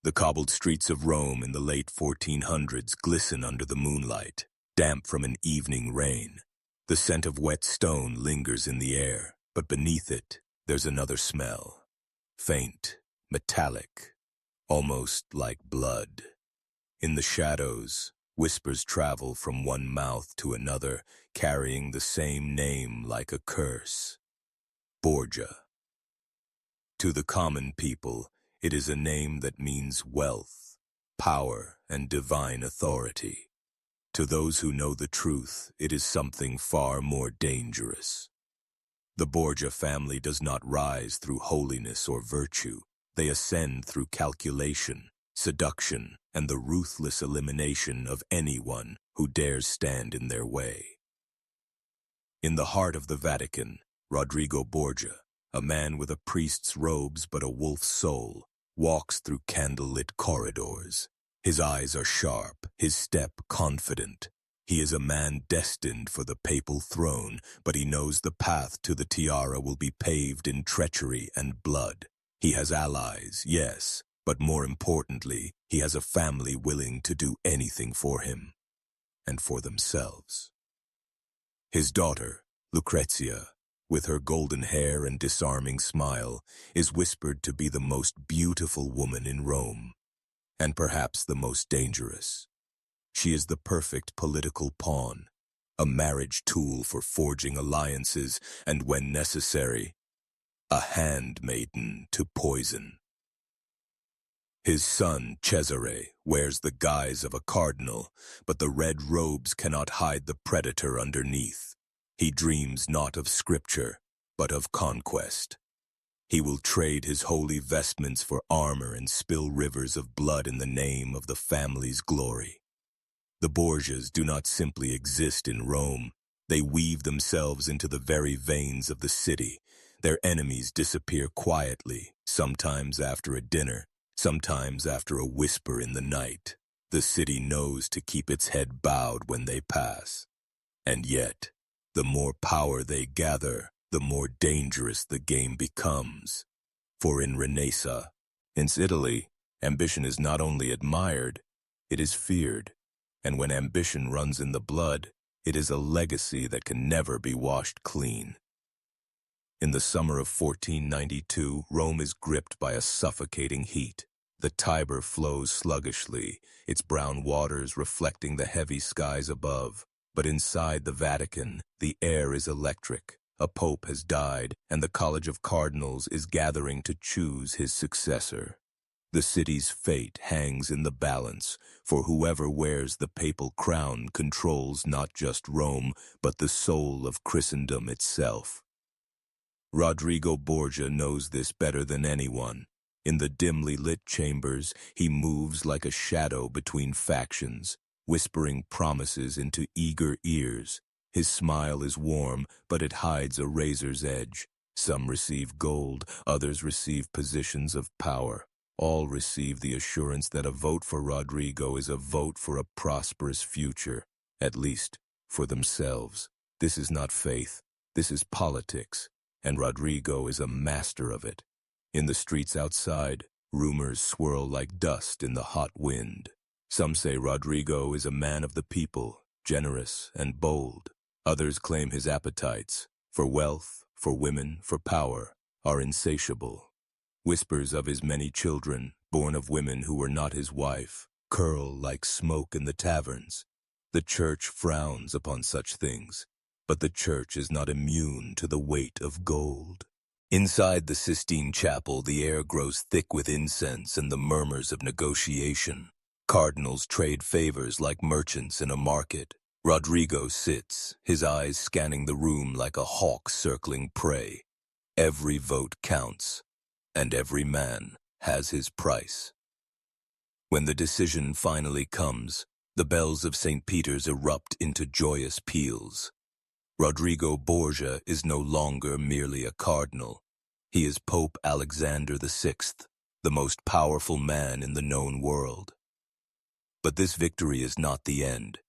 The cobbled streets of Rome in the late 1400s glisten under the moonlight, damp from an evening rain. The scent of wet stone lingers in the air, but beneath it, there's another smell. Faint, metallic, almost like blood. In the shadows, whispers travel from one mouth to another, carrying the same name like a curse. Borgia. To the common people, it is a name that means wealth, power, and divine authority. To those who know the truth, it is something far more dangerous. The Borgia family does not rise through holiness or virtue. They ascend through calculation, seduction, and the ruthless elimination of anyone who dares stand in their way. In the heart of the Vatican, Rodrigo Borgia, a man with a priest's robes but a wolf's soul, walks through candlelit corridors. His eyes are sharp, his step confident. He is a man destined for the papal throne, but he knows the path to the tiara will be paved in treachery and blood. He has allies, yes, but more importantly, he has a family willing to do anything for him and for themselves. His daughter, Lucrezia, with her golden hair and disarming smile, is whispered to be the most beautiful woman in Rome, and perhaps the most dangerous. She is the perfect political pawn, a marriage tool for forging alliances, and when necessary, a handmaiden to poison. His son, Cesare, wears the guise of a cardinal, but the red robes cannot hide the predator underneath. He dreams not of scripture, but of conquest. He will trade his holy vestments for armor and spill rivers of blood in the name of the family's glory. The Borgias do not simply exist in Rome. They weave themselves into the very veins of the city. Their enemies disappear quietly, sometimes after a dinner, sometimes after a whisper in the night. The city knows to keep its head bowed when they pass. And yet, the more power they gather, the more dangerous the game becomes. For in Renaissance, in Italy, ambition is not only admired, it is feared. And when ambition runs in the blood, it is a legacy that can never be washed clean. In the summer of 1492, Rome is gripped by a suffocating heat. The Tiber flows sluggishly, its brown waters reflecting the heavy skies above. But inside the Vatican, the air is electric. A pope has died, and the College of Cardinals is gathering to choose his successor. The city's fate hangs in the balance, for whoever wears the papal crown controls not just Rome, but the soul of Christendom itself. Rodrigo Borgia knows this better than anyone. In the dimly lit chambers, he moves like a shadow between factions, whispering promises into eager ears. His smile is warm, but it hides a razor's edge. Some receive gold, others receive positions of power. All receive the assurance that a vote for Rodrigo is a vote for a prosperous future, at least for themselves. This is not faith, this is politics, and Rodrigo is a master of it. In the streets outside, rumors swirl like dust in the hot wind. Some say Rodrigo is a man of the people, generous and bold. Others claim his appetites, for wealth, for women, for power, are insatiable. Whispers of his many children, born of women who were not his wife, curl like smoke in the taverns. The church frowns upon such things, but the church is not immune to the weight of gold. Inside the Sistine Chapel, the air grows thick with incense and the murmurs of negotiation. Cardinals trade favors like merchants in a market. Rodrigo sits, his eyes scanning the room like a hawk circling prey. Every vote counts, and every man has his price. When the decision finally comes, the bells of St. Peter's erupt into joyous peals. Rodrigo Borgia is no longer merely a cardinal. He is Pope Alexander VI, the most powerful man in the known world. But this victory is not the end.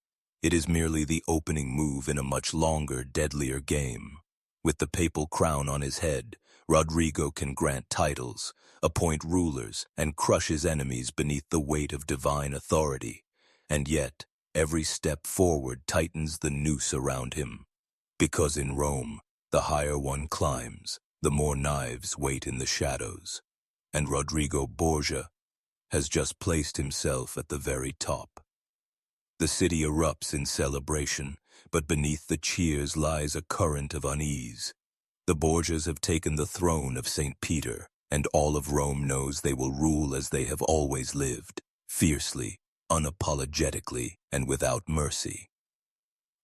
It is merely the opening move in a much longer, deadlier game. With the papal crown on his head, Rodrigo can grant titles, appoint rulers, and crush his enemies beneath the weight of divine authority. And yet, every step forward tightens the noose around him. Because in Rome, the higher one climbs, the more knives wait in the shadows. And Rodrigo Borgia has just placed himself at the very top. The city erupts in celebration, but beneath the cheers lies a current of unease. The Borgias have taken the throne of St. Peter, and all of Rome knows they will rule as they have always lived, fiercely, unapologetically, and without mercy.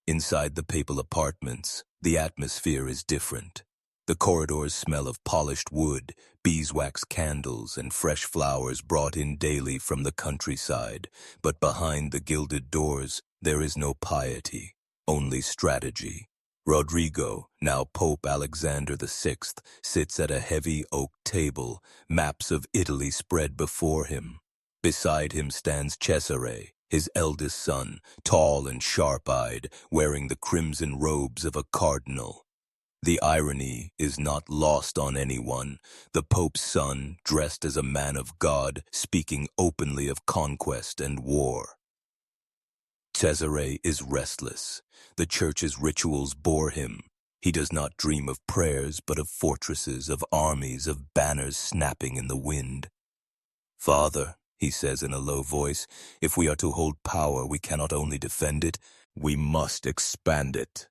Inside the papal apartments, the atmosphere is different. The corridors smell of polished wood, beeswax candles, and fresh flowers brought in daily from the countryside. But behind the gilded doors, there is no piety, only strategy. Rodrigo, now Pope Alexander VI, sits at a heavy oak table, maps of Italy spread before him. Beside him stands Cesare, his eldest son, tall and sharp-eyed, wearing the crimson robes of a cardinal. The irony is not lost on anyone. The Pope's son, dressed as a man of God, speaking openly of conquest and war. Cesare is restless. The Church's rituals bore him. He does not dream of prayers, but of fortresses, of armies, of banners snapping in the wind. "Father," he says in a low voice, "if we are to hold power, we cannot only defend it, we must expand it."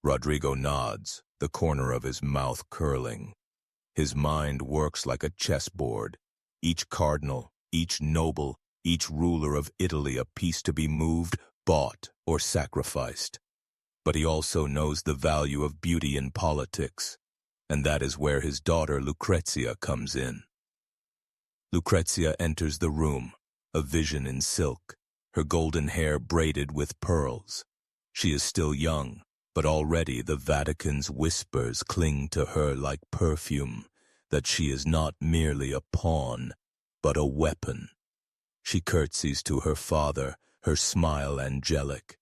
Rodrigo nods, the corner of his mouth curling. His mind works like a chessboard. Each cardinal, each noble, each ruler of Italy a piece to be moved, bought, or sacrificed. But he also knows the value of beauty in politics, and that is where his daughter Lucrezia comes in. Lucrezia enters the room, a vision in silk, her golden hair braided with pearls. She is still young, but already the Vatican's whispers cling to her like perfume, that she is not merely a pawn, but a weapon. She curtsies to her father, her smile angelic.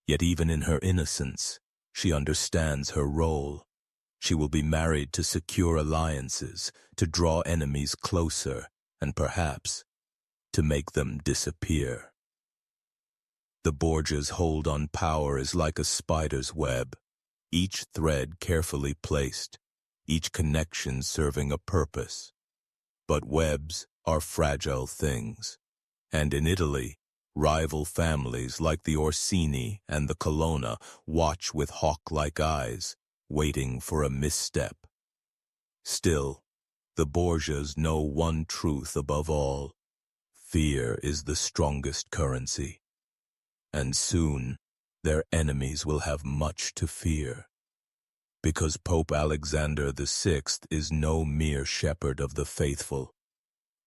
Yet even in her innocence, she understands her role. She will be married to secure alliances, to draw enemies closer, and perhaps to make them disappear. The Borgias' hold on power is like a spider's web, each thread carefully placed, each connection serving a purpose. But webs are fragile things, and in Italy, rival families like the Orsini and the Colonna watch with hawk-like eyes, waiting for a misstep. Still, the Borgias know one truth above all: fear is the strongest currency. And soon, their enemies will have much to fear. Because Pope Alexander VI is no mere shepherd of the faithful.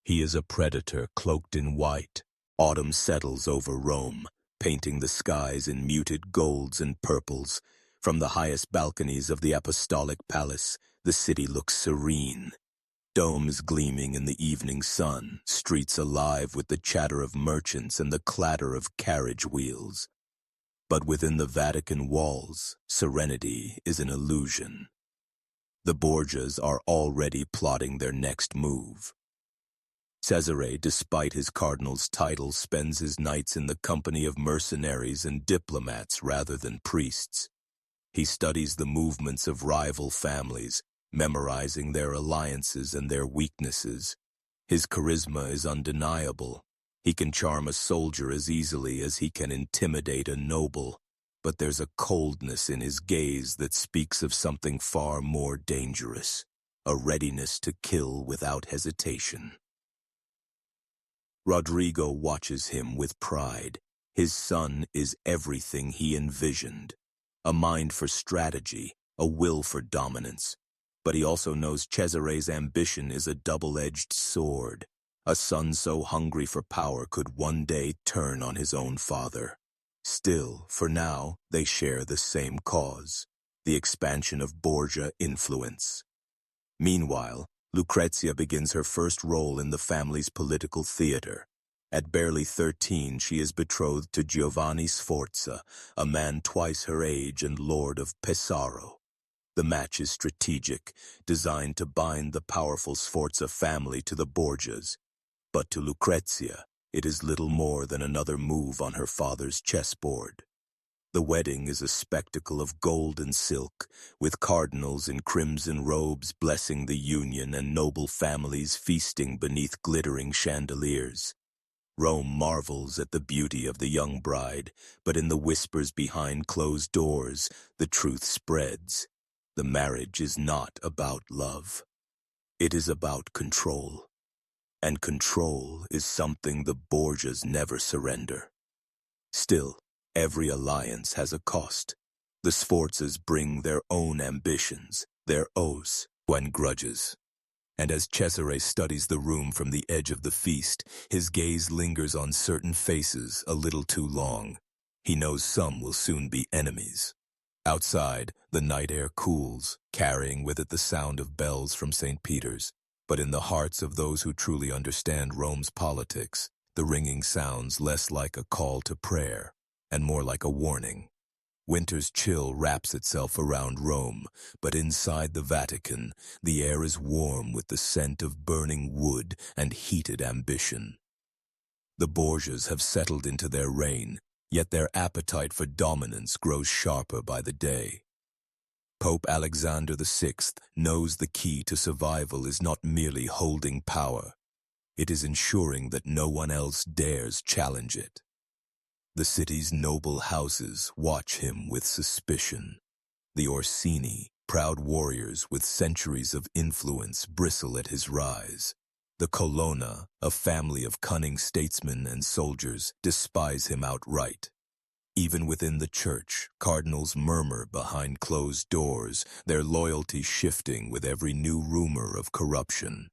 He is a predator cloaked in white. Autumn settles over Rome, painting the skies in muted golds and purples. From the highest balconies of the Apostolic Palace, the city looks serene. Domes gleaming in the evening sun, streets alive with the chatter of merchants and the clatter of carriage wheels. But within the Vatican walls, serenity is an illusion. The Borgias are already plotting their next move. Cesare, despite his cardinal's title, spends his nights in the company of mercenaries and diplomats rather than priests. He studies the movements of rival families, memorizing their alliances and their weaknesses. His charisma is undeniable. He can charm a soldier as easily as he can intimidate a noble, but there's a coldness in his gaze that speaks of something far more dangerous, a readiness to kill without hesitation. Rodrigo watches him with pride. His son is everything he envisioned. A mind for strategy, a will for dominance. But he also knows Cesare's ambition is a double-edged sword. A son so hungry for power could one day turn on his own father. Still, for now, they share the same cause, the expansion of Borgia influence. Meanwhile, Lucrezia begins her first role in the family's political theater. At barely 13, she is betrothed to Giovanni Sforza, a man twice her age and lord of Pesaro. The match is strategic, designed to bind the powerful Sforza family to the Borgias. But to Lucrezia, it is little more than another move on her father's chessboard. The wedding is a spectacle of gold and silk, with cardinals in crimson robes blessing the union and noble families feasting beneath glittering chandeliers. Rome marvels at the beauty of the young bride, but in the whispers behind closed doors, the truth spreads. The marriage is not about love. It is about control. And control is something the Borgias never surrender. Still, every alliance has a cost. The Sforzas bring their own ambitions, their oaths, and grudges. And as Cesare studies the room from the edge of the feast, his gaze lingers on certain faces a little too long. He knows some will soon be enemies. Outside, the night air cools, carrying with it the sound of bells from St. Peter's. But in the hearts of those who truly understand Rome's politics, the ringing sounds less like a call to prayer and more like a warning. Winter's chill wraps itself around Rome, but inside the Vatican, the air is warm with the scent of burning wood and heated ambition. The Borgias have settled into their reign, yet their appetite for dominance grows sharper by the day. Pope Alexander VI knows the key to survival is not merely holding power. It is ensuring that no one else dares challenge it. The city's noble houses watch him with suspicion. The Orsini, proud warriors with centuries of influence, bristle at his rise. The Colonna, a family of cunning statesmen and soldiers, despise him outright. Even within the church, cardinals murmur behind closed doors, their loyalty shifting with every new rumor of corruption.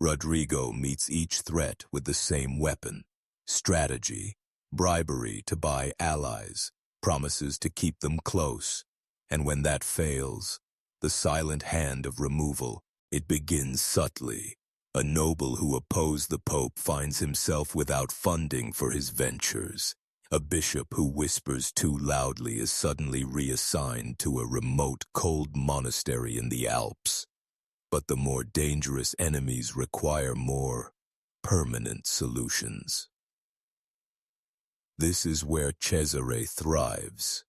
Rodrigo meets each threat with the same weapon: strategy, bribery to buy allies, promises to keep them close. And when that fails, the silent hand of removal, it begins subtly. A noble who opposed the Pope finds himself without funding for his ventures. A bishop who whispers too loudly is suddenly reassigned to a remote, cold monastery in the Alps. But the more dangerous enemies require more permanent solutions. This is where Cesare thrives.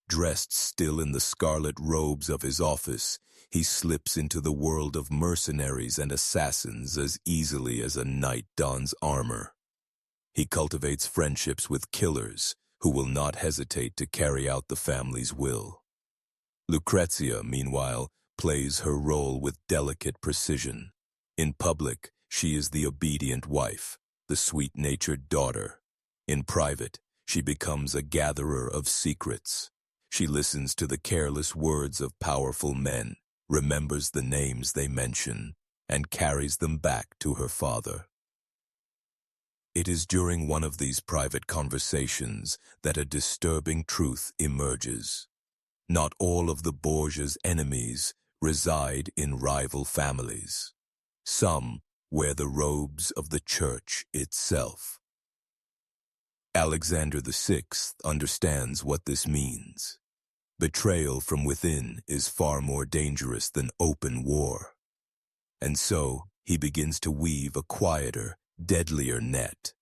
Dressed still in the scarlet robes of his office, he slips into the world of mercenaries and assassins as easily as a knight dons armor. He cultivates friendships with killers who will not hesitate to carry out the family's will. Lucrezia, meanwhile, plays her role with delicate precision. In public, she is the obedient wife, the sweet-natured daughter. In private, she becomes a gatherer of secrets. She listens to the careless words of powerful men, remembers the names they mention, and carries them back to her father. It is during one of these private conversations that a disturbing truth emerges. Not all of the Borgia's enemies reside in rival families. Some wear the robes of the church itself. Alexander VI understands what this means. Betrayal from within is far more dangerous than open war. And so he begins to weave a quieter, deadlier net,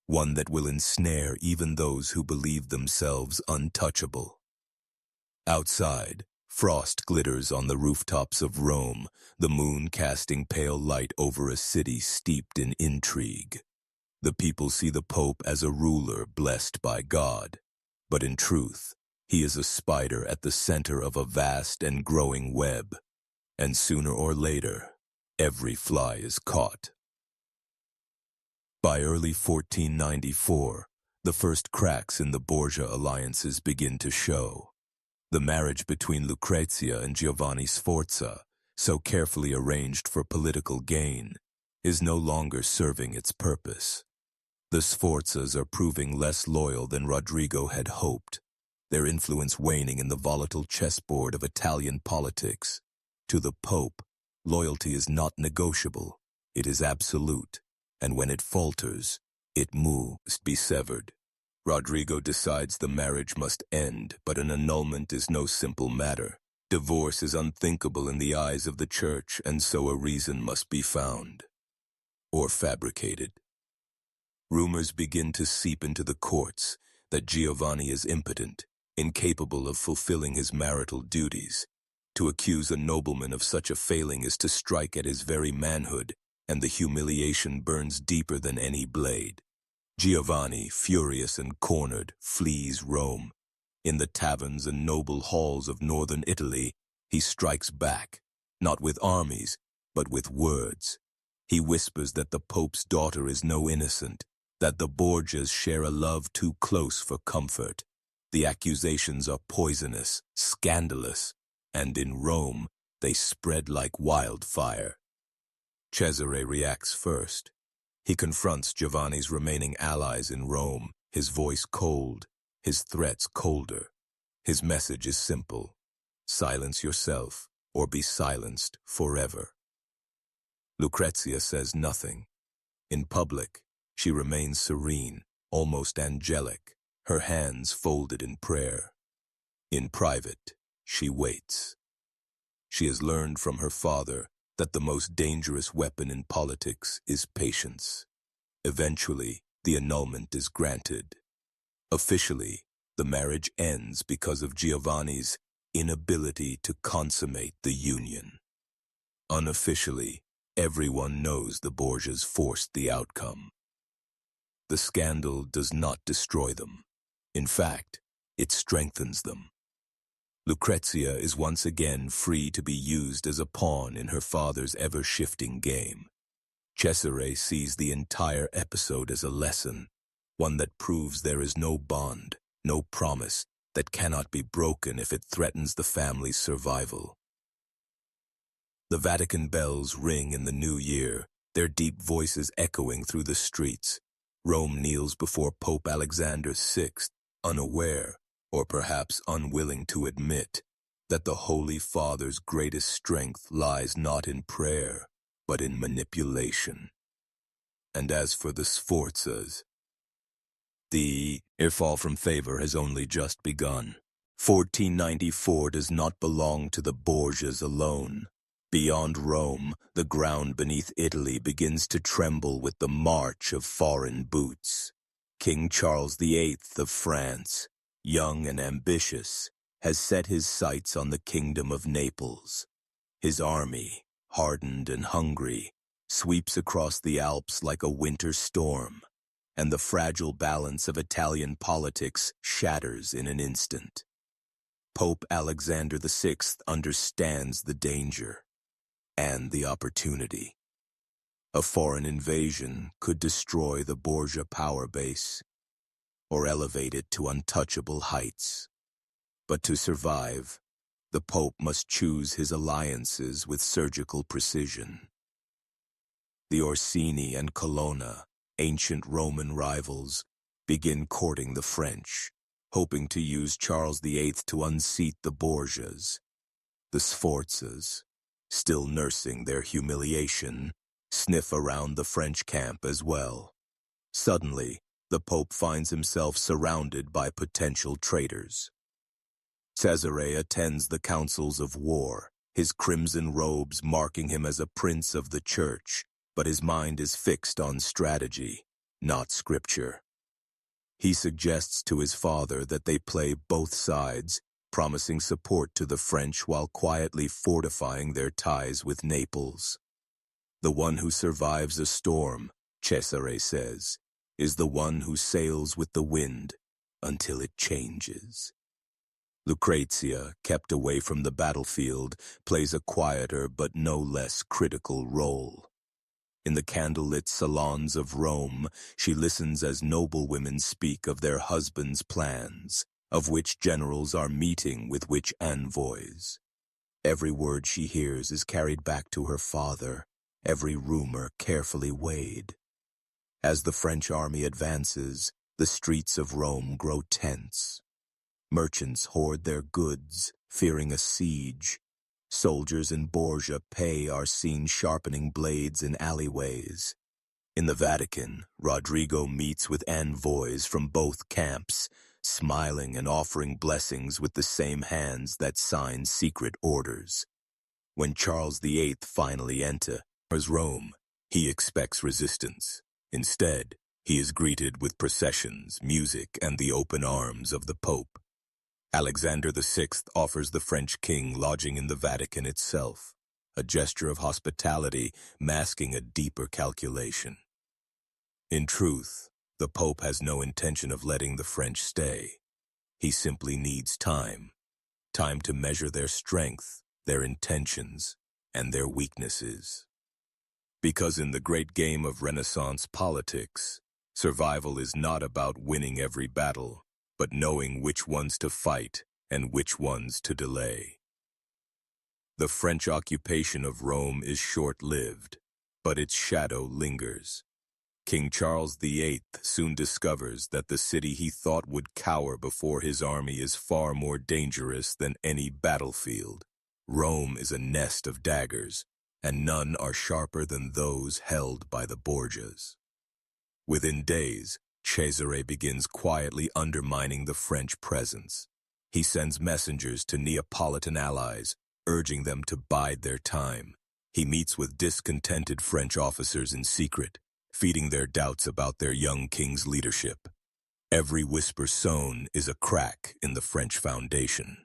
one that will ensnare even those who believe themselves untouchable. Outside, frost glitters on the rooftops of Rome, the moon casting pale light over a city steeped in intrigue. The people see the Pope as a ruler blessed by God, but in truth, he is a spider at the center of a vast and growing web, and sooner or later, every fly is caught. By early 1494, the first cracks in the Borgia alliances begin to show. The marriage between Lucrezia and Giovanni Sforza, so carefully arranged for political gain, is no longer serving its purpose. The Sforzas are proving less loyal than Rodrigo had hoped, their influence waning in the volatile chessboard of Italian politics. To the Pope, loyalty is not negotiable, it is absolute, and when it falters, it must be severed. Rodrigo decides the marriage must end, but an annulment is no simple matter. Divorce is unthinkable in the eyes of the church, and so a reason must be found. Or fabricated. Rumors begin to seep into the courts that Giovanni is impotent, incapable of fulfilling his marital duties. To accuse a nobleman of such a failing is to strike at his very manhood, and the humiliation burns deeper than any blade. Giovanni, furious and cornered, flees Rome. In the taverns and noble halls of northern Italy, he strikes back, not with armies, but with words. He whispers that the Pope's daughter is no innocent, that the Borgias share a love too close for comfort. The accusations are poisonous, scandalous, and in Rome they spread like wildfire. Cesare reacts first. He confronts Giovanni's remaining allies in Rome, his voice cold, his threats colder. His message is simple: silence yourself, or be silenced forever. Lucrezia says nothing. In public, she remains serene, almost angelic, her hands folded in prayer. In private, she waits. She has learned from her father that the most dangerous weapon in politics is patience. Eventually, the annulment is granted. Officially, the marriage ends because of Giovanni's inability to consummate the union. Unofficially, everyone knows the Borgias forced the outcome. The scandal does not destroy them. In fact, it strengthens them. Lucrezia is once again free to be used as a pawn in her father's ever-shifting game. Cesare sees the entire episode as a lesson, one that proves there is no bond, no promise, that cannot be broken if it threatens the family's survival. The Vatican bells ring in the new year, their deep voices echoing through the streets. Rome kneels before Pope Alexander VI, unaware, or perhaps unwilling to admit, that the Holy Father's greatest strength lies not in prayer, but in manipulation. And as for the Sforzas, the fall from favor has only just begun. 1494 does not belong to the Borgias alone. Beyond Rome, the ground beneath Italy begins to tremble with the march of foreign boots. King Charles VIII of France, young and ambitious, has set his sights on the Kingdom of Naples. His army, hardened and hungry, sweeps across the Alps like a winter storm, and the fragile balance of Italian politics shatters in an instant. Pope Alexander VI understands the danger and the opportunity. A foreign invasion could destroy the Borgia power base or elevate it to untouchable heights. But to survive, the Pope must choose his alliances with surgical precision. The Orsini and Colonna, ancient Roman rivals, begin courting the French, hoping to use Charles VIII to unseat the Borgias. The Sforzas, still nursing their humiliation, sniff around the French camp as well. Suddenly, the Pope finds himself surrounded by potential traitors. Cesare attends the councils of war, his crimson robes marking him as a prince of the church, but his mind is fixed on strategy, not scripture. He suggests to his father that they play both sides, promising support to the French while quietly fortifying their ties with Naples. The one who survives a storm, Cesare says, is the one who sails with the wind until it changes. Lucrezia, kept away from the battlefield, plays a quieter but no less critical role. In the candlelit salons of Rome, she listens as noblewomen speak of their husbands' plans, of which generals are meeting with which envoys. Every word she hears is carried back to her father, every rumor carefully weighed. As the French army advances, the streets of Rome grow tense. Merchants hoard their goods, fearing a siege. Soldiers in Borgia pay are seen sharpening blades in alleyways. In the Vatican, Rodrigo meets with envoys from both camps, smiling and offering blessings with the same hands that sign secret orders. When Charles VIII finally enters Rome, he expects resistance. Instead, he is greeted with processions, music, and the open arms of the Pope. Alexander VI offers the French king lodging in the Vatican itself, a gesture of hospitality masking a deeper calculation. In truth, the Pope has no intention of letting the French stay. He simply needs time to measure their strength, their intentions, and their weaknesses. Because in the great game of Renaissance politics, survival is not about winning every battle, but knowing which ones to fight and which ones to delay. The French occupation of Rome is short-lived, but its shadow lingers. King Charles VIII soon discovers that the city he thought would cower before his army is far more dangerous than any battlefield. Rome is a nest of daggers, and none are sharper than those held by the Borgias. Within days, Cesare begins quietly undermining the French presence. He sends messengers to Neapolitan allies, urging them to bide their time. He meets with discontented French officers in secret, feeding their doubts about their young king's leadership. Every whisper sown is a crack in the French foundation.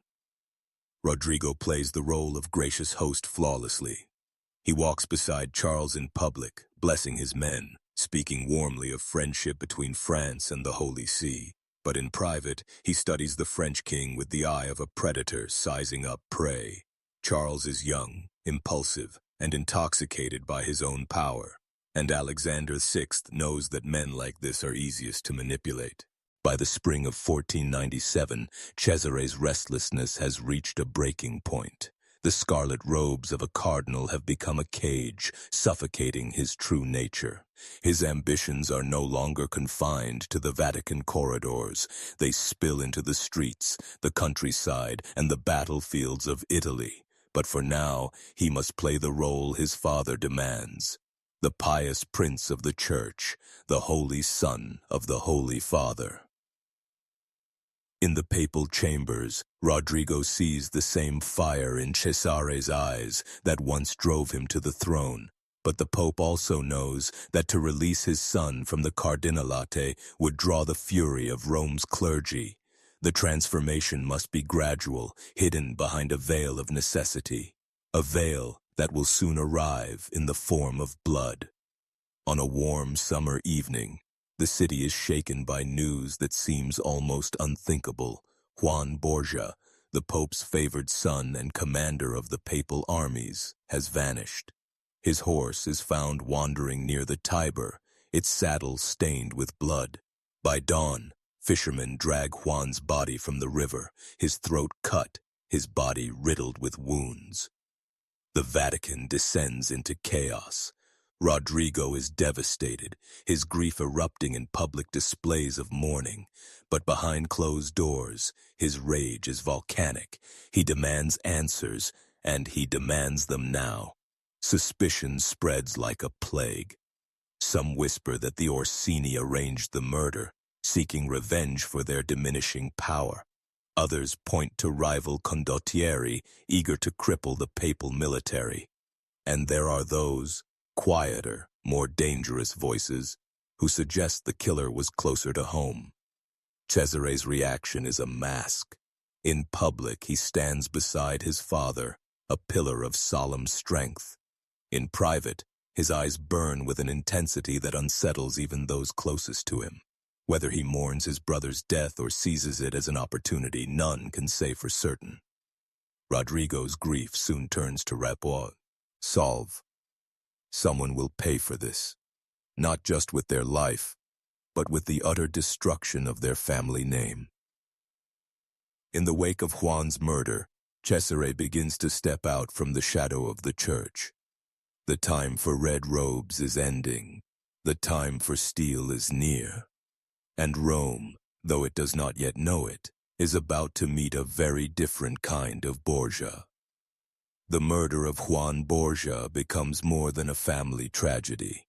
Rodrigo plays the role of gracious host flawlessly. He walks beside Charles in public, blessing his men, speaking warmly of friendship between France and the Holy See. But in private, he studies the French king with the eye of a predator sizing up prey. Charles is young, impulsive, and intoxicated by his own power. And Alexander VI knows that men like this are easiest to manipulate. By the spring of 1497, Cesare's restlessness has reached a breaking point. The scarlet robes of a cardinal have become a cage, suffocating his true nature. His ambitions are no longer confined to the Vatican corridors. They spill into the streets, the countryside, and the battlefields of Italy. But for now, he must play the role his father demands. The pious prince of the church, the holy son of the Holy Father. In the papal chambers, Rodrigo sees the same fire in Cesare's eyes that once drove him to the throne. But the Pope also knows that to release his son from the cardinalate would draw the fury of Rome's clergy. The transformation must be gradual, hidden behind a veil of necessity. A veil that will soon arrive in the form of blood. On a warm summer evening, the city is shaken by news that seems almost unthinkable. Juan Borgia, the Pope's favored son and commander of the papal armies, has vanished. His horse is found wandering near the Tiber, its saddle stained with blood. By dawn, fishermen drag Juan's body from the river, his throat cut, his body riddled with wounds. The Vatican descends into chaos. Rodrigo is devastated, his grief erupting in public displays of mourning. But behind closed doors, his rage is volcanic. He demands answers, and he demands them now. Suspicion spreads like a plague. Some whisper that the Orsini arranged the murder, seeking revenge for their diminishing power. Others point to rival condottieri, eager to cripple the papal military. And there are those, quieter, more dangerous voices, who suggest the killer was closer to home. Cesare's reaction is a mask. In public, he stands beside his father, a pillar of solemn strength. In private, his eyes burn with an intensity that unsettles even those closest to him. Whether he mourns his brother's death or seizes it as an opportunity, none can say for certain. Rodrigo's grief soon turns to rapport. Solve. Someone will pay for this, not just with their life, but with the utter destruction of their family name. In the wake of Juan's murder, Cesare begins to step out from the shadow of the church. The time for red robes is ending. The time for steel is near. And Rome, though it does not yet know it, is about to meet a very different kind of Borgia. The murder of Juan Borgia becomes more than a family tragedy.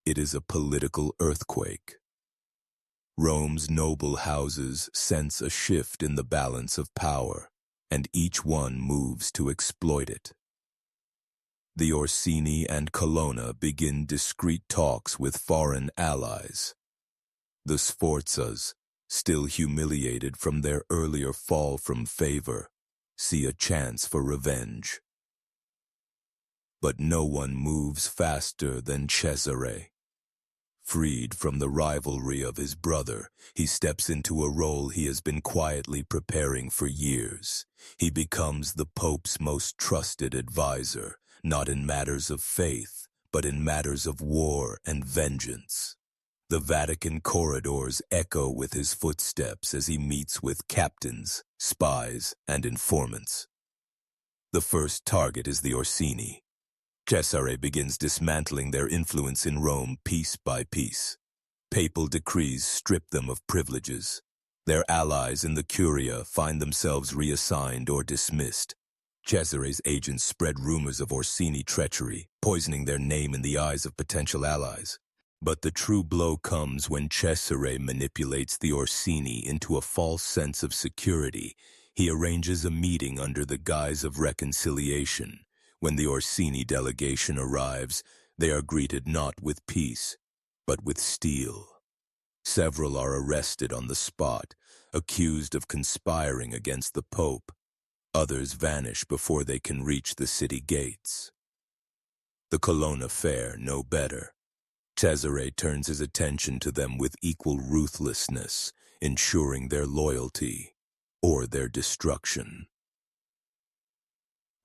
It is a political earthquake. Rome's noble houses sense a shift in the balance of power, and each one moves to exploit it. The Orsini and Colonna begin discreet talks with foreign allies. The Sforzas, still humiliated from their earlier fall from favor, see a chance for revenge. But no one moves faster than Cesare. Freed from the rivalry of his brother, he steps into a role he has been quietly preparing for years. He becomes the Pope's most trusted advisor, not in matters of faith, but in matters of war and vengeance. The Vatican corridors echo with his footsteps as he meets with captains, spies, and informants. The first target is the Orsini. Cesare begins dismantling their influence in Rome piece by piece. Papal decrees strip them of privileges. Their allies in the Curia find themselves reassigned or dismissed. Cesare's agents spread rumors of Orsini treachery, poisoning their name in the eyes of potential allies. But the true blow comes when Cesare manipulates the Orsini into a false sense of security. He arranges a meeting under the guise of reconciliation. When the Orsini delegation arrives, they are greeted not with peace, but with steel. Several are arrested on the spot, accused of conspiring against the Pope. Others vanish before they can reach the city gates. The Colonna fare no better. Cesare turns his attention to them with equal ruthlessness, ensuring their loyalty or their destruction.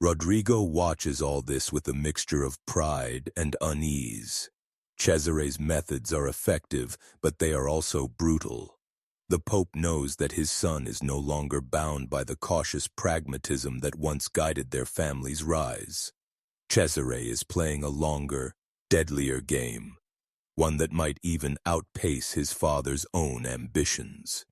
Rodrigo watches all this with a mixture of pride and unease. Cesare's methods are effective, but they are also brutal. The Pope knows that his son is no longer bound by the cautious pragmatism that once guided their family's rise. Cesare is playing a longer, deadlier game, one that might even outpace his father's own ambitions.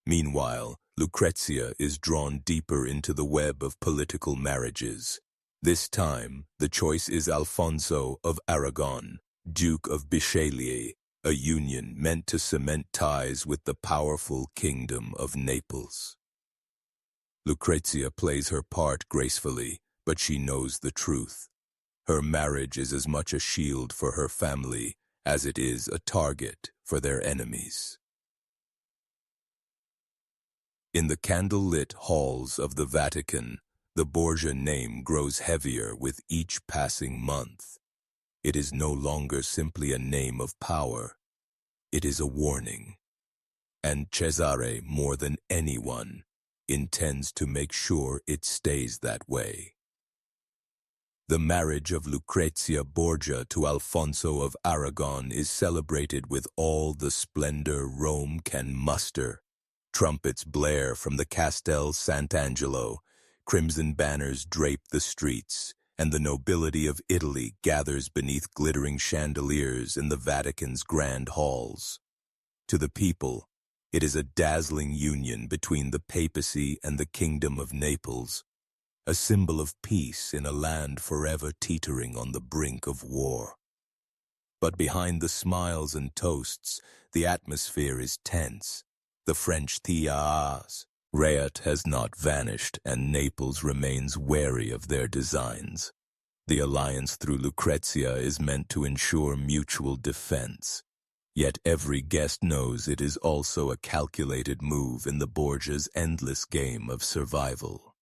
Meanwhile, Lucrezia is drawn deeper into the web of political marriages. This time, the choice is Alfonso of Aragon, Duke of Betrayal, a union meant to cement ties with the powerful kingdom of Naples. Lucrezia plays her part gracefully, but she knows the truth. Her marriage is as much a shield for her family as it is a target for their enemies. In the candle-lit halls of the Vatican, the Borgia name grows heavier with each passing month. It is no longer simply a name of power. It is a warning. And Cesare, more than anyone, intends to make sure it stays that way. The marriage of Lucrezia Borgia to Alfonso of Aragon is celebrated with all the splendor Rome can muster. Trumpets blare from the Castel Sant'Angelo, crimson banners drape the streets, and the nobility of Italy gathers beneath glittering chandeliers in the Vatican's grand halls. To the people, it is a dazzling union between the papacy and the Kingdom of Naples, a symbol of peace in a land forever teetering on the brink of war. But behind the smiles and toasts, the atmosphere is tense. The French tiaras. Riot has not vanished, and Naples remains wary of their designs. The alliance through Lucrezia is meant to ensure mutual defense. Yet every guest knows it is also a calculated move in the Borgias' endless game of survival.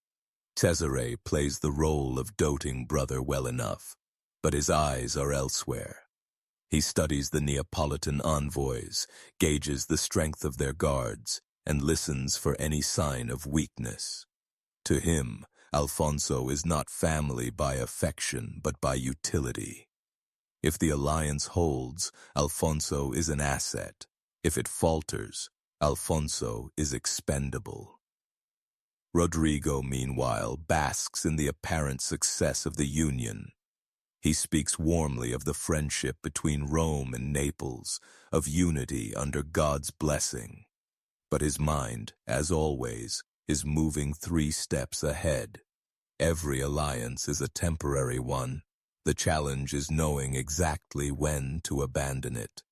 Cesare plays the role of doting brother well enough, but his eyes are elsewhere. He studies the Neapolitan envoys, gauges the strength of their guards, and listens for any sign of weakness. To him, Alfonso is not family by affection, but by utility. If the alliance holds, Alfonso is an asset. If it falters, Alfonso is expendable. Rodrigo, meanwhile, basks in the apparent success of the union. He speaks warmly of the friendship between Rome and Naples, of unity under God's blessing. But his mind, as always, is moving 3 steps ahead. Every alliance is a temporary one. The challenge is knowing exactly when to abandon it.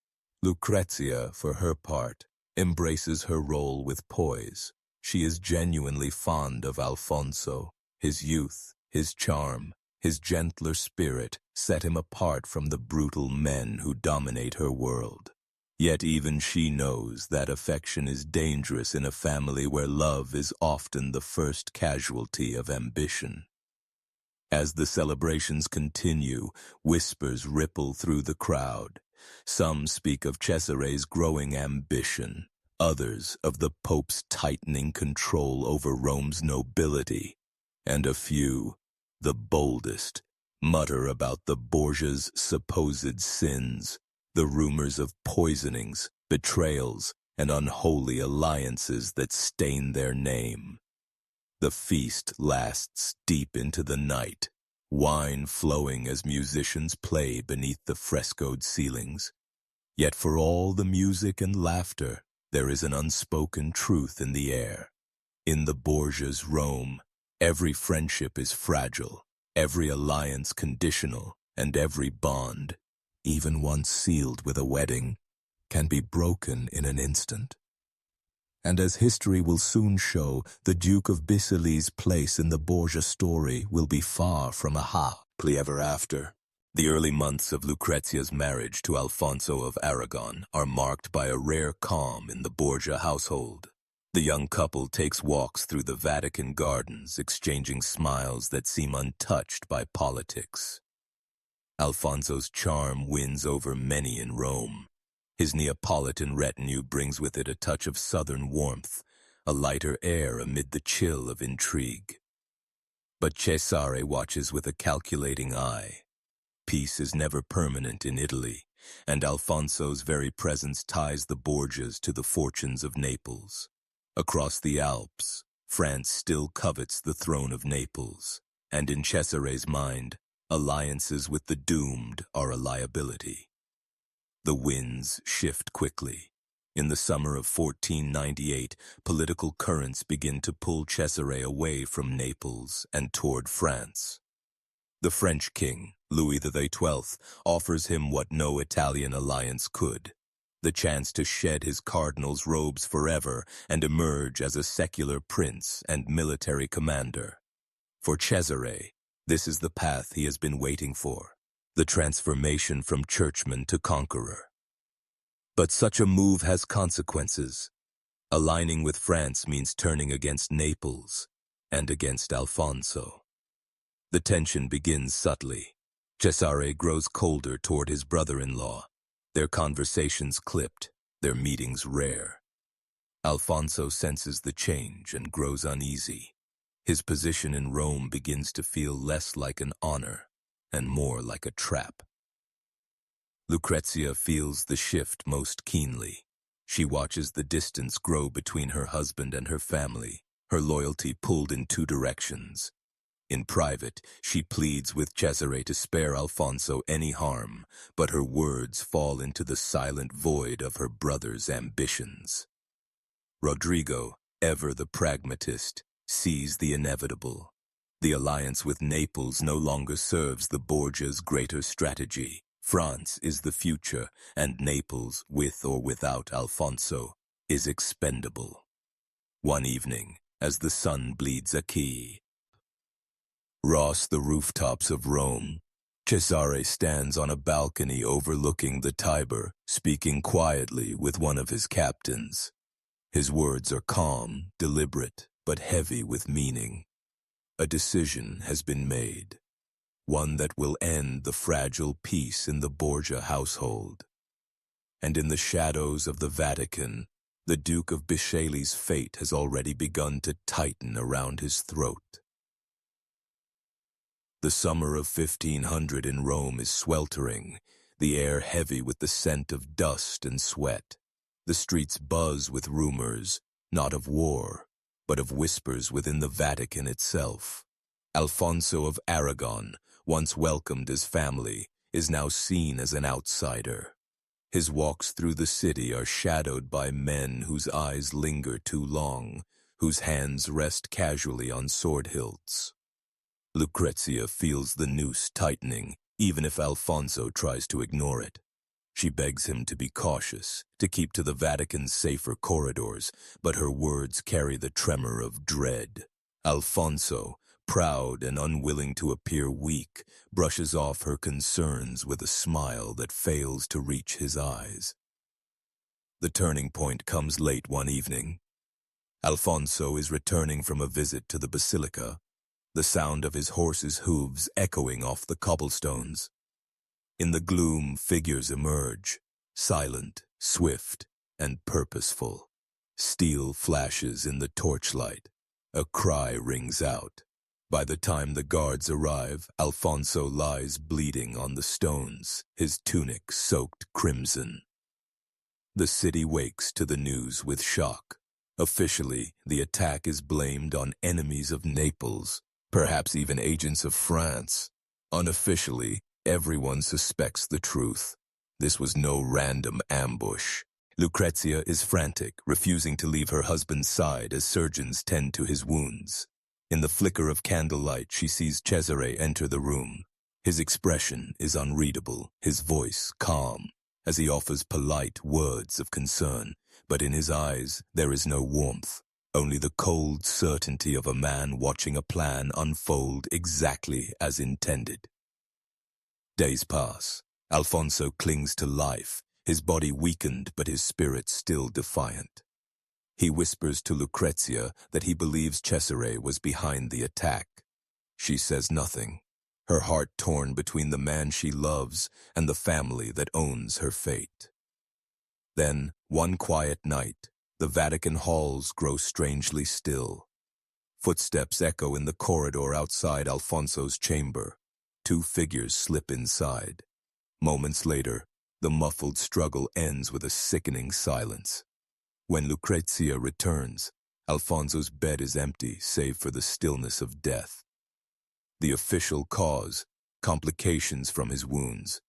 Lucrezia, for her part, embraces her role with poise. She is genuinely fond of Alfonso. His youth, his charm, his gentler spirit set him apart from the brutal men who dominate her world. Yet even she knows that affection is dangerous in a family where love is often the first casualty of ambition. As the celebrations continue, whispers ripple through the crowd. Some speak of Cesare's growing ambition, others of the Pope's tightening control over Rome's nobility, and a few, the boldest, mutter about the Borgias' supposed sins, the rumors of poisonings, betrayals, and unholy alliances that stain their name. The feast lasts deep into the night, wine flowing as musicians play beneath the frescoed ceilings. Yet for all the music and laughter, there is an unspoken truth in the air. In the Borgias' Rome, every friendship is fragile, every alliance conditional, and every bond, even once sealed with a wedding, can be broken in an instant. And as history will soon show, the Duke of Biscay's place in the Borgia story will be far from a happily ever after. The early months of Lucrezia's marriage to Alfonso of Aragon are marked by a rare calm in the Borgia household. The young couple takes walks through the Vatican gardens, exchanging smiles that seem untouched by politics. Alfonso's charm wins over many in Rome. His Neapolitan retinue brings with it a touch of southern warmth, a lighter air amid the chill of intrigue. But Cesare watches with a calculating eye. Peace is never permanent in Italy, and Alfonso's very presence ties the Borgias to the fortunes of Naples. Across the Alps, France still covets the throne of Naples, and in Cesare's mind, alliances with the doomed are a liability. The winds shift quickly. In the summer of 1498, political currents begin to pull Cesare away from Naples and toward France. The French king, Louis XII, offers him what no Italian alliance could: the chance to shed his cardinal's robes forever and emerge as a secular prince and military commander. For Cesare, this is the path he has been waiting for: the transformation from churchman to conqueror. But such a move has consequences. Aligning with France means turning against Naples and against Alfonso. The tension begins subtly. Cesare grows colder toward his brother-in-law, their conversations clipped, their meetings rare. Alfonso senses the change and grows uneasy. His position in Rome begins to feel less like an honor and more like a trap. Lucrezia feels the shift most keenly. She watches the distance grow between her husband and her family, her loyalty pulled in two directions. In private, she pleads with Cesare to spare Alfonso any harm, but her words fall into the silent void of her brother's ambitions. Rodrigo, ever the pragmatist, sees the inevitable. The alliance with Naples no longer serves the Borgias' greater strategy. France is the future, and Naples, with or without Alfonso, is expendable. One evening, as the sun bleeds across the rooftops of Rome, Cesare stands on a balcony overlooking the Tiber, speaking quietly with one of his captains. His words are calm, deliberate, but heavy with meaning. A decision has been made, one that will end the fragile peace in the Borgia household. And in the shadows of the Vatican, the Duke of Biscay's fate has already begun to tighten around his throat. The summer of 1500 in Rome is sweltering, the air heavy with the scent of dust and sweat. The streets buzz with rumors, not of war, but of whispers within the Vatican itself. Alfonso of Aragon, once welcomed as family, is now seen as an outsider. His walks through the city are shadowed by men whose eyes linger too long, whose hands rest casually on sword hilts. Lucrezia feels the noose tightening, even if Alfonso tries to ignore it. She begs him to be cautious, to keep to the Vatican's safer corridors, but her words carry the tremor of dread. Alfonso, proud and unwilling to appear weak, brushes off her concerns with a smile that fails to reach his eyes. The turning point comes late one evening. Alfonso is returning from a visit to the basilica, the sound of his horse's hooves echoing off the cobblestones. In the gloom, figures emerge, silent, swift, and purposeful. Steel flashes in the torchlight. A cry rings out. By the time the guards arrive, Alfonso lies bleeding on the stones, his tunic soaked crimson. The city wakes to the news with shock. Officially, the attack is blamed on enemies of Naples, perhaps even agents of France. Unofficially, everyone suspects the truth. This was no random ambush. Lucrezia is frantic, refusing to leave her husband's side as surgeons tend to his wounds. In the flicker of candlelight, she sees Cesare enter the room. His expression is unreadable, his voice calm, as he offers polite words of concern, but in his eyes there is no warmth, only the cold certainty of a man watching a plan unfold exactly as intended. Days pass. Alfonso clings to life, his body weakened but his spirit still defiant. He whispers to Lucrezia that he believes Cesare was behind the attack. She says nothing, her heart torn between the man she loves and the family that owns her fate. Then, one quiet night, the Vatican halls grow strangely still. Footsteps echo in the corridor outside Alfonso's chamber. Two figures slip inside. Moments later, the muffled struggle ends with a sickening silence. When Lucrezia returns, Alfonso's bed is empty save for the stillness of death. The official cause, complications from his wounds.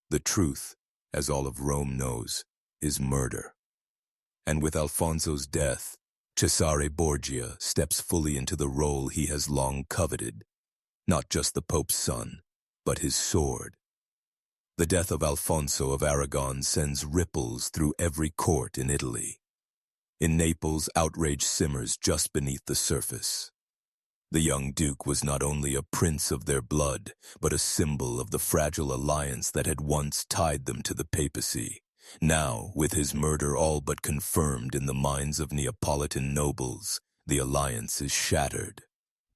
The truth, as all of Rome knows, is murder. And with Alfonso's death, Cesare Borgia steps fully into the role he has long coveted. Not just the Pope's son, but his sword. The death of Alfonso of Aragon sends ripples through every court in Italy. In Naples, outrage simmers just beneath the surface. The young duke was not only a prince of their blood, but a symbol of the fragile alliance that had once tied them to the papacy. Now, with his murder all but confirmed in the minds of Neapolitan nobles, the alliance is shattered.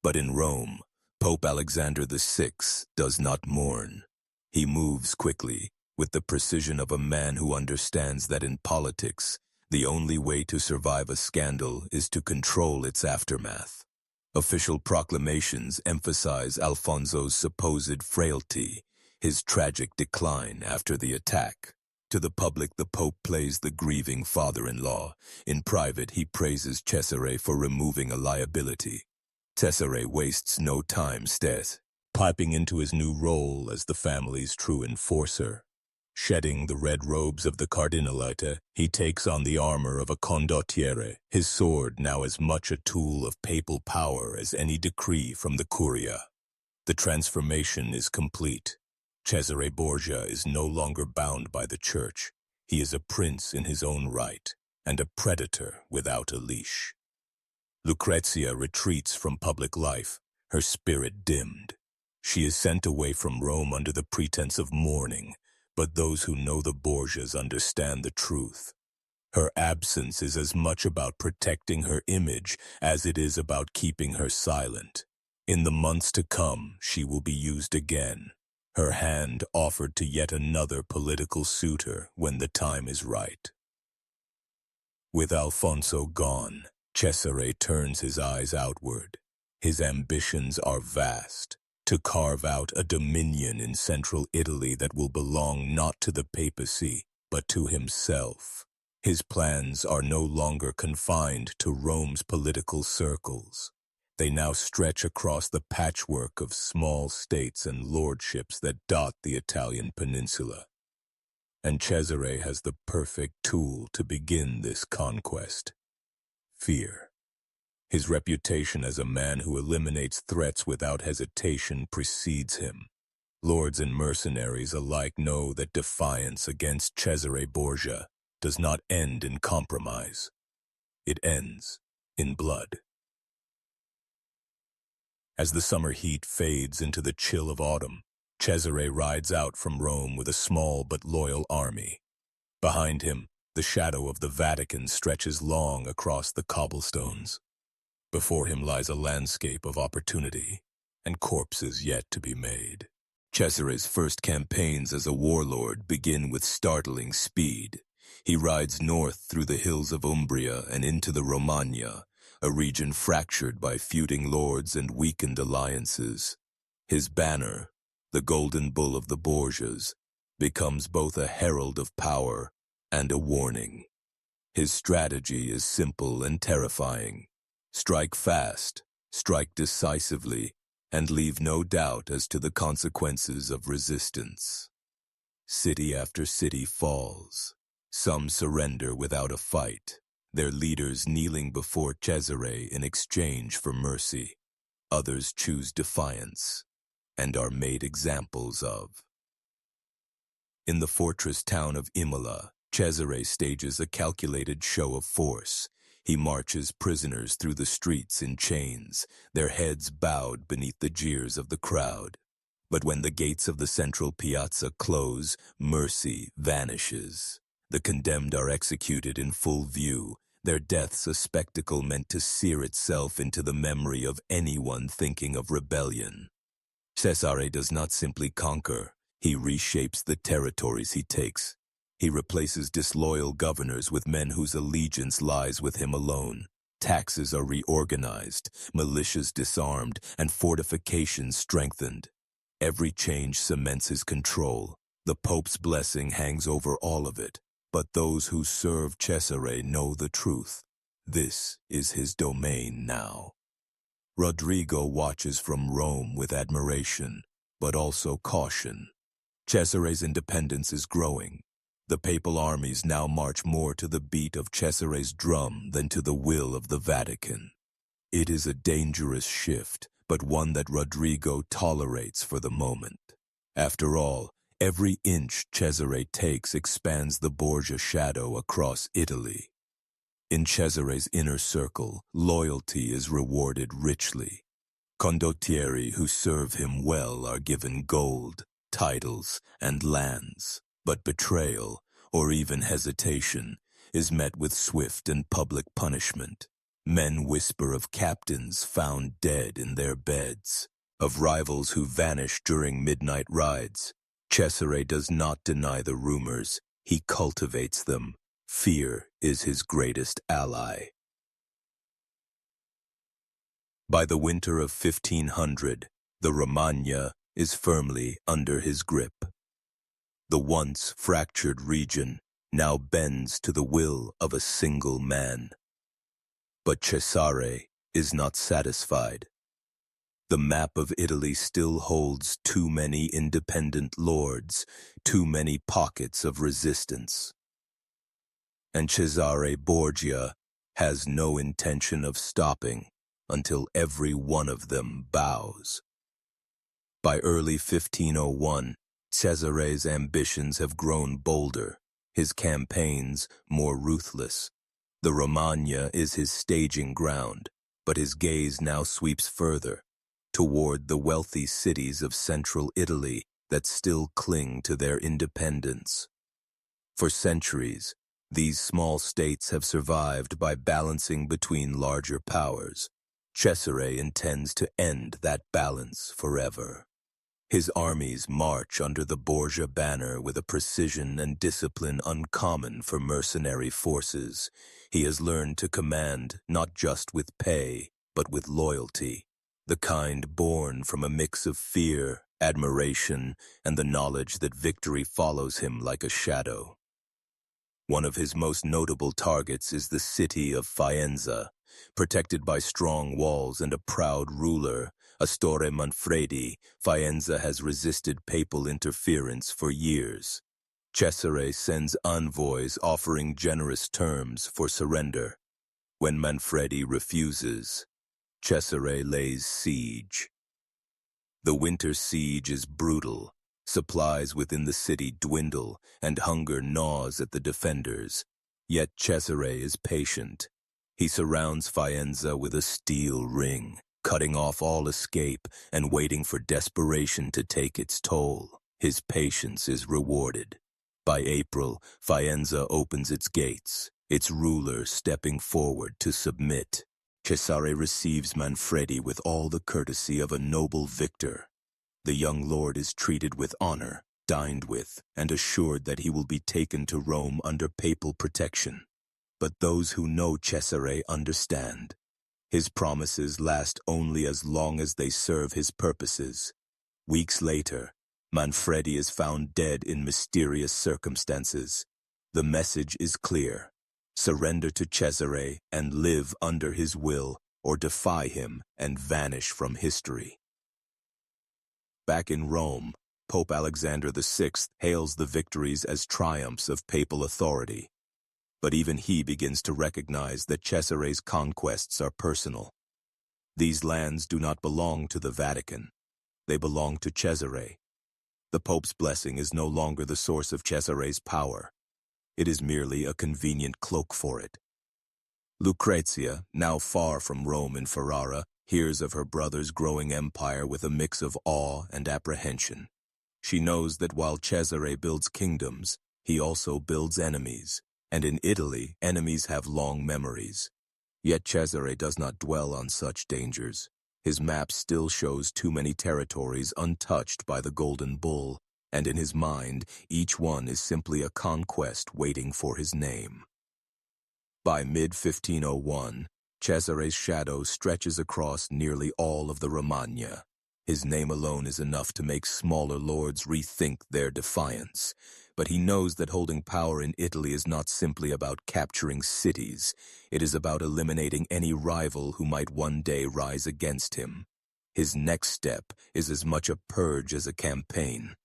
But in Rome, Pope Alexander VI does not mourn. He moves quickly, with the precision of a man who understands that in politics, the only way to survive a scandal is to control its aftermath. Official proclamations emphasize Alfonso's supposed frailty, his tragic decline after the attack. To the public, the Pope plays the grieving father-in-law. In private, he praises Cesare for removing a liability. Cesare wastes no time, piping into his new role as the family's true enforcer. Shedding the red robes of the Cardinalite, he takes on the armor of a condottiere, his sword now as much a tool of papal power as any decree from the Curia. The transformation is complete. Cesare Borgia is no longer bound by the church. He is a prince in his own right, and a predator without a leash. Lucrezia retreats from public life, her spirit dimmed. She is sent away from Rome under the pretense of mourning, but those who know the Borgias understand the truth. Her absence is as much about protecting her image as it is about keeping her silent. In the months to come, she will be used again, her hand offered to yet another political suitor when the time is right. With Alfonso gone, Cesare turns his eyes outward. His ambitions are vast, to carve out a dominion in central Italy that will belong not to the papacy, but to himself. His plans are no longer confined to Rome's political circles. They now stretch across the patchwork of small states and lordships that dot the Italian peninsula. And Cesare has the perfect tool to begin this conquest: fear. His reputation as a man who eliminates threats without hesitation precedes him. Lords and mercenaries alike know that defiance against Cesare Borgia does not end in compromise. It ends in blood. As the summer heat fades into the chill of autumn, Cesare rides out from Rome with a small but loyal army. Behind him, the shadow of the Vatican stretches long across the cobblestones. Before him lies a landscape of opportunity and corpses yet to be made. Cesare's first campaigns as a warlord begin with startling speed. He rides north through the hills of Umbria and into the Romagna, a region fractured by feuding lords and weakened alliances. His banner, the golden bull of the Borgias, becomes both a herald of power and a warning. His strategy is simple and terrifying. Strike fast, strike decisively, and leave no doubt as to the consequences of resistance. City after city falls. Some surrender without a fight, their leaders kneeling before Cesare in exchange for mercy. Others choose defiance and are made examples of. In the fortress town of Imola, Cesare stages a calculated show of force. He marches prisoners through the streets in chains, their heads bowed beneath the jeers of the crowd. But when the gates of the central piazza close, mercy vanishes. The condemned are executed in full view, their deaths a spectacle meant to sear itself into the memory of anyone thinking of rebellion. Cesare does not simply conquer, he reshapes the territories he takes. He replaces disloyal governors with men whose allegiance lies with him alone. Taxes are reorganized, militias disarmed, and fortifications strengthened. Every change cements his control. The Pope's blessing hangs over all of it, but those who serve Cesare know the truth. This is his domain now. Rodrigo watches from Rome with admiration, but also caution. Cesare's independence is growing. The papal armies now march more to the beat of Cesare's drum than to the will of the Vatican. It is a dangerous shift, but one that Rodrigo tolerates for the moment. After all, every inch Cesare takes expands the Borgia shadow across Italy. In Cesare's inner circle, loyalty is rewarded richly. Condottieri who serve him well are given gold, titles, and lands. But betrayal, or even hesitation, is met with swift and public punishment. Men whisper of captains found dead in their beds, of rivals who vanish during midnight rides. Cesare does not deny the rumors, he cultivates them. Fear is his greatest ally. By the winter of 1500, the Romagna is firmly under his grip. The once fractured region now bends to the will of a single man. But Cesare is not satisfied. The map of Italy still holds too many independent lords, too many pockets of resistance. And Cesare Borgia has no intention of stopping until every one of them bows. By early 1501, Cesare's ambitions have grown bolder, his campaigns more ruthless. The Romagna is his staging ground, but his gaze now sweeps further, toward the wealthy cities of central Italy that still cling to their independence. For centuries, these small states have survived by balancing between larger powers. Cesare intends to end that balance forever. His armies march under the Borgia banner with a precision and discipline uncommon for mercenary forces. He has learned to command not just with pay, but with loyalty, the kind born from a mix of fear, admiration, and the knowledge that victory follows him like a shadow. One of his most notable targets is the city of Faenza, protected by strong walls and a proud ruler, Astore Manfredi. Faenza has resisted papal interference for years. Cesare sends envoys offering generous terms for surrender. When Manfredi refuses, Cesare lays siege. The winter siege is brutal. Supplies within the city dwindle, and hunger gnaws at the defenders. Yet Cesare is patient. He surrounds Faenza with a steel ring, cutting off all escape and waiting for desperation to take its toll. His patience is rewarded. By April, Faenza opens its gates, its ruler stepping forward to submit. Cesare receives Manfredi with all the courtesy of a noble victor. The young lord is treated with honor, dined with, and assured that he will be taken to Rome under papal protection. But those who know Cesare understand. His promises last only as long as they serve his purposes. Weeks later, Manfredi is found dead in mysterious circumstances. The message is clear. Surrender to Cesare and live under his will, or defy him and vanish from history. Back in Rome, Pope Alexander VI hails the victories as triumphs of papal authority. But even he begins to recognize that Cesare's conquests are personal. These lands do not belong to the Vatican. They belong to Cesare. The Pope's blessing is no longer the source of Cesare's power. It is merely a convenient cloak for it. Lucrezia, now far from Rome in Ferrara, hears of her brother's growing empire with a mix of awe and apprehension. She knows that while Cesare builds kingdoms, he also builds enemies, and in Italy, enemies have long memories. Yet Cesare does not dwell on such dangers. His map still shows too many territories untouched by the Golden Bull, and in his mind, each one is simply a conquest waiting for his name. By mid-1501, Cesare's shadow stretches across nearly all of the Romagna. His name alone is enough to make smaller lords rethink their defiance. But he knows that holding power in Italy is not simply about capturing cities. It is about eliminating any rival who might one day rise against him. His next step is as much a purge as a campaign.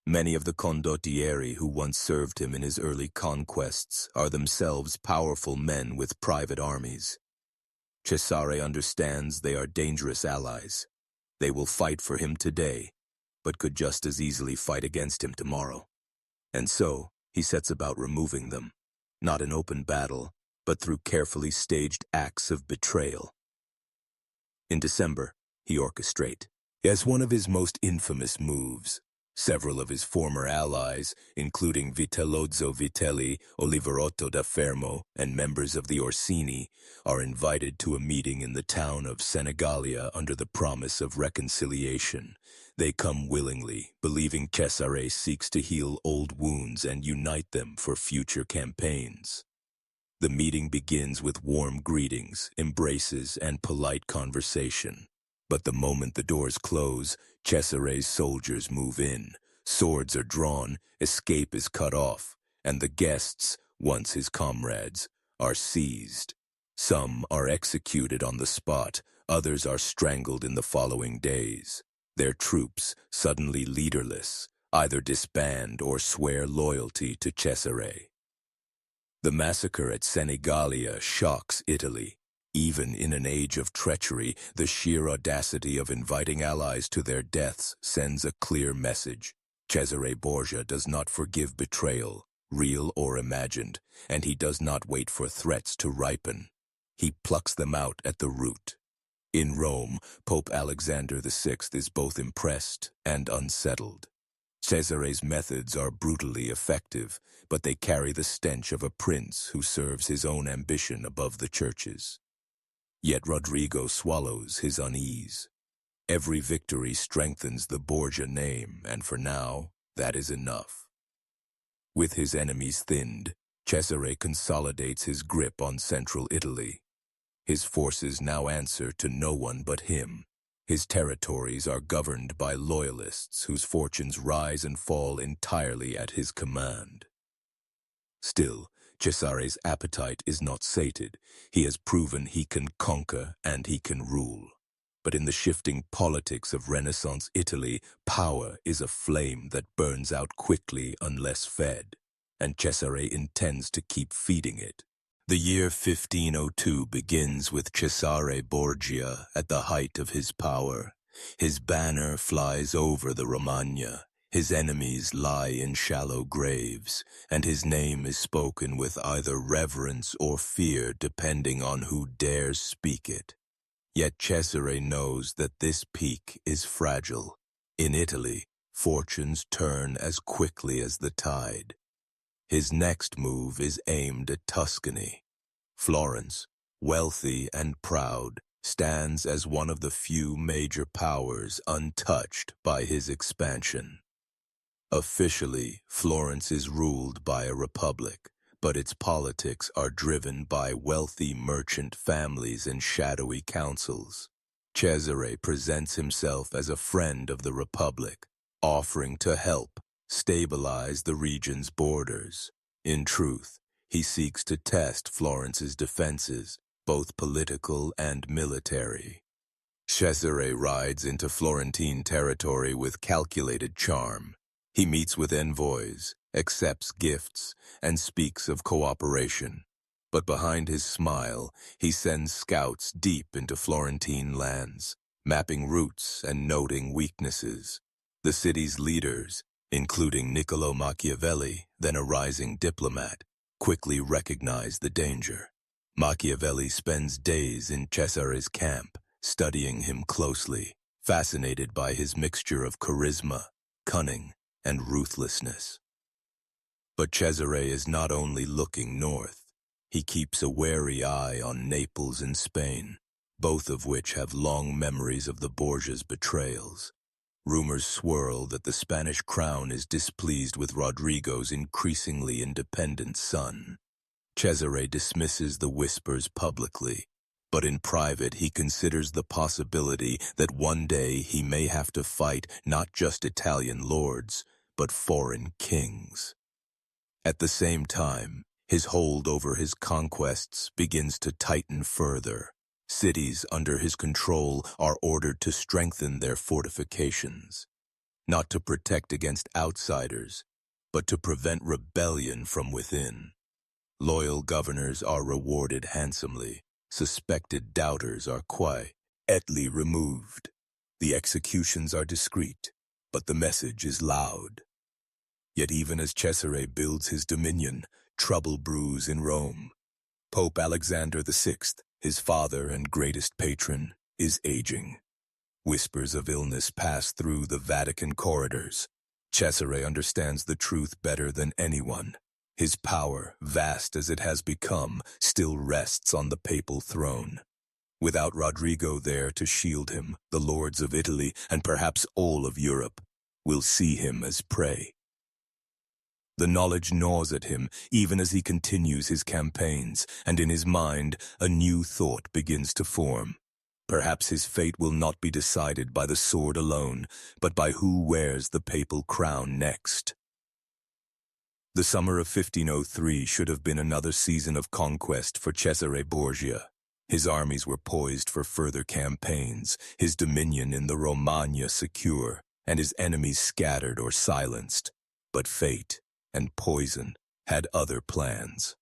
Many of the condottieri who once served him in his early conquests are themselves powerful men with private armies. Cesare understands they are dangerous allies. They will fight for him today, but could just as easily fight against him tomorrow. And so, he sets about removing them, not in open battle, but through carefully staged acts of betrayal. In December, he orchestrates, as one of his most infamous moves, several of his former allies, including Vitellozzo Vitelli, Oliverotto da Fermo, and members of the Orsini, are invited to a meeting in the town of Senigallia under the promise of reconciliation. They come willingly, believing Cesare seeks to heal old wounds and unite them for future campaigns. The meeting begins with warm greetings, embraces, and polite conversation. But the moment the doors close, Cesare's soldiers move in. Swords are drawn, escape is cut off, and the guests, once his comrades, are seized. Some are executed on the spot, others are strangled in the following days. Their troops, suddenly leaderless, either disband or swear loyalty to Cesare. The massacre at Senigallia shocks Italy. Even in an age of treachery, the sheer audacity of inviting allies to their deaths sends a clear message. Cesare Borgia does not forgive betrayal, real or imagined, and he does not wait for threats to ripen. He plucks them out at the root. In Rome, Pope Alexander VI is both impressed and unsettled. Cesare's methods are brutally effective, but they carry the stench of a prince who serves his own ambition above the church's. Yet Rodrigo swallows his unease. Every victory strengthens the Borgia name, and for now, that is enough. With his enemies thinned, Cesare consolidates his grip on central Italy. His forces now answer to no one but him. His territories are governed by loyalists whose fortunes rise and fall entirely at his command. Still, Cesare's appetite is not sated. He has proven he can conquer and he can rule. But in the shifting politics of Renaissance Italy, power is a flame that burns out quickly unless fed, and Cesare intends to keep feeding it. The year 1502 begins with Cesare Borgia at the height of his power. His banner flies over the Romagna. His enemies lie in shallow graves, and his name is spoken with either reverence or fear depending on who dares speak it. Yet Cesare knows that this peak is fragile. In Italy, fortunes turn as quickly as the tide. His next move is aimed at Tuscany. Florence, wealthy and proud, stands as one of the few major powers untouched by his expansion. Officially, Florence is ruled by a republic, but its politics are driven by wealthy merchant families and shadowy councils. Cesare presents himself as a friend of the republic, offering to help stabilize the region's borders. In truth, he seeks to test Florence's defenses, both political and military. Cesare rides into Florentine territory with calculated charm. He meets with envoys, accepts gifts, and speaks of cooperation. But behind his smile, he sends scouts deep into Florentine lands, mapping routes and noting weaknesses. The city's leaders, including Niccolo Machiavelli, then a rising diplomat, quickly recognize the danger. Machiavelli spends days in Cesare's camp, studying him closely, fascinated by his mixture of charisma, cunning, and ruthlessness. But Cesare is not only looking north. He keeps a wary eye on Naples and Spain, both of which have long memories of the Borgias' betrayals. Rumors swirl that the Spanish crown is displeased with Rodrigo's increasingly independent son. Cesare dismisses the whispers publicly, but in private he considers the possibility that one day he may have to fight not just Italian lords, but foreign kings. At the same time, his hold over his conquests begins to tighten further. Cities under his control are ordered to strengthen their fortifications, not to protect against outsiders, but to prevent rebellion from within. Loyal governors are rewarded handsomely. Suspected doubters are quietly removed. The executions are discreet, but the message is loud. Yet even as Cesare builds his dominion, trouble brews in Rome. Pope Alexander VI, his father and greatest patron, is aging. Whispers of illness pass through the Vatican corridors. Cesare understands the truth better than anyone. His power, vast as it has become, still rests on the papal throne. Without Rodrigo there to shield him, the lords of Italy, and perhaps all of Europe, will see him as prey. The knowledge gnaws at him even as he continues his campaigns, and in his mind a new thought begins to form. Perhaps his fate will not be decided by the sword alone, but by who wears the papal crown next. The summer of 1503 should have been another season of conquest for Cesare Borgia. His armies were poised for further campaigns, his dominion in the Romagna secure, and his enemies scattered or silenced. But fate and poison had other plans.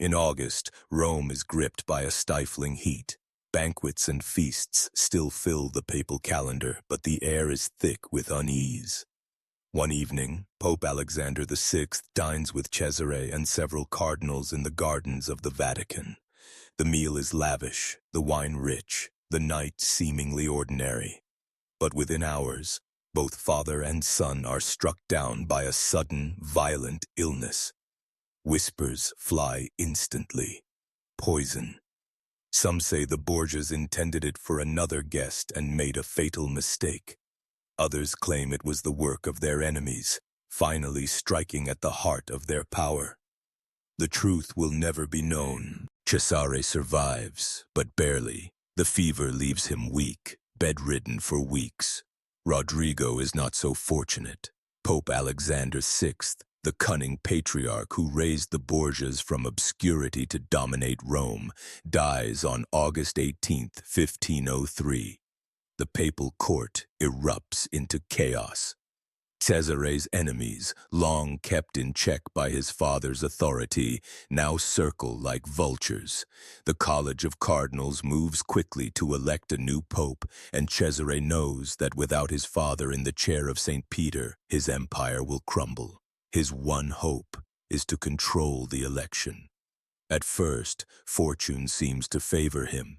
In August, Rome is gripped by a stifling heat. Banquets and feasts still fill the papal calendar, but the air is thick with unease. One evening, Pope Alexander VI dines with Cesare and several cardinals in the gardens of the Vatican. The meal is lavish, the wine rich, the night seemingly ordinary. But within hours, both father and son are struck down by a sudden, violent illness. Whispers fly instantly. Poison. Some say the Borgias intended it for another guest and made a fatal mistake. Others claim it was the work of their enemies, finally striking at the heart of their power. The truth will never be known. Cesare survives, but barely. The fever leaves him weak, bedridden for weeks. Rodrigo is not so fortunate. Pope Alexander VI, the cunning patriarch who raised the Borgias from obscurity to dominate Rome, dies on August 18, 1503. The papal court erupts into chaos. Cesare's enemies, long kept in check by his father's authority, now circle like vultures. The College of Cardinals moves quickly to elect a new pope, and Cesare knows that without his father in the chair of St. Peter, his empire will crumble. His one hope is to control the election. At first, fortune seems to favor him.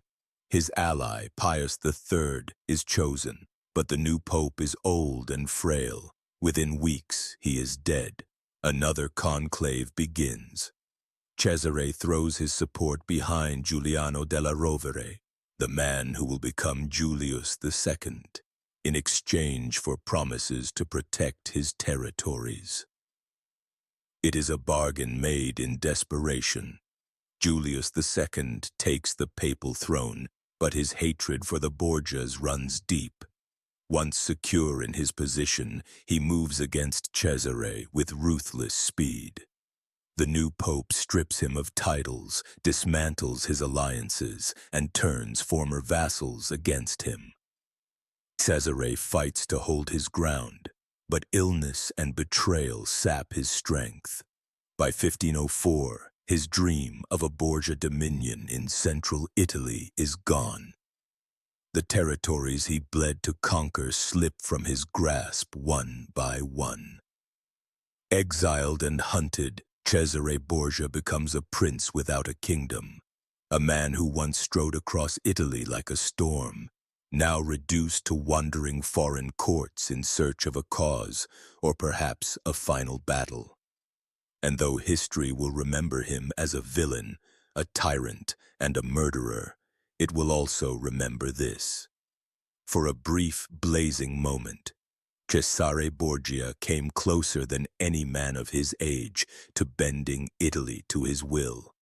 His ally, Pius III, is chosen, but the new pope is old and frail. Within weeks, he is dead. Another conclave begins. Cesare throws his support behind Giuliano della Rovere, the man who will become Julius II, in exchange for promises to protect his territories. It is a bargain made in desperation. Julius II takes the papal throne, but his hatred for the Borgias runs deep. Once secure in his position, he moves against Cesare with ruthless speed. The new pope strips him of titles, dismantles his alliances, and turns former vassals against him. Cesare fights to hold his ground, but illness and betrayal sap his strength. By 1504, his dream of a Borgia dominion in central Italy is gone. The territories he bled to conquer slip from his grasp one by one. Exiled and hunted, Cesare Borgia becomes a prince without a kingdom, a man who once strode across Italy like a storm, now reduced to wandering foreign courts in search of a cause, or perhaps a final battle. And though history will remember him as a villain, a tyrant, and a murderer, it will also remember this. For a brief, blazing moment, Cesare Borgia came closer than any man of his age to bending Italy to his will.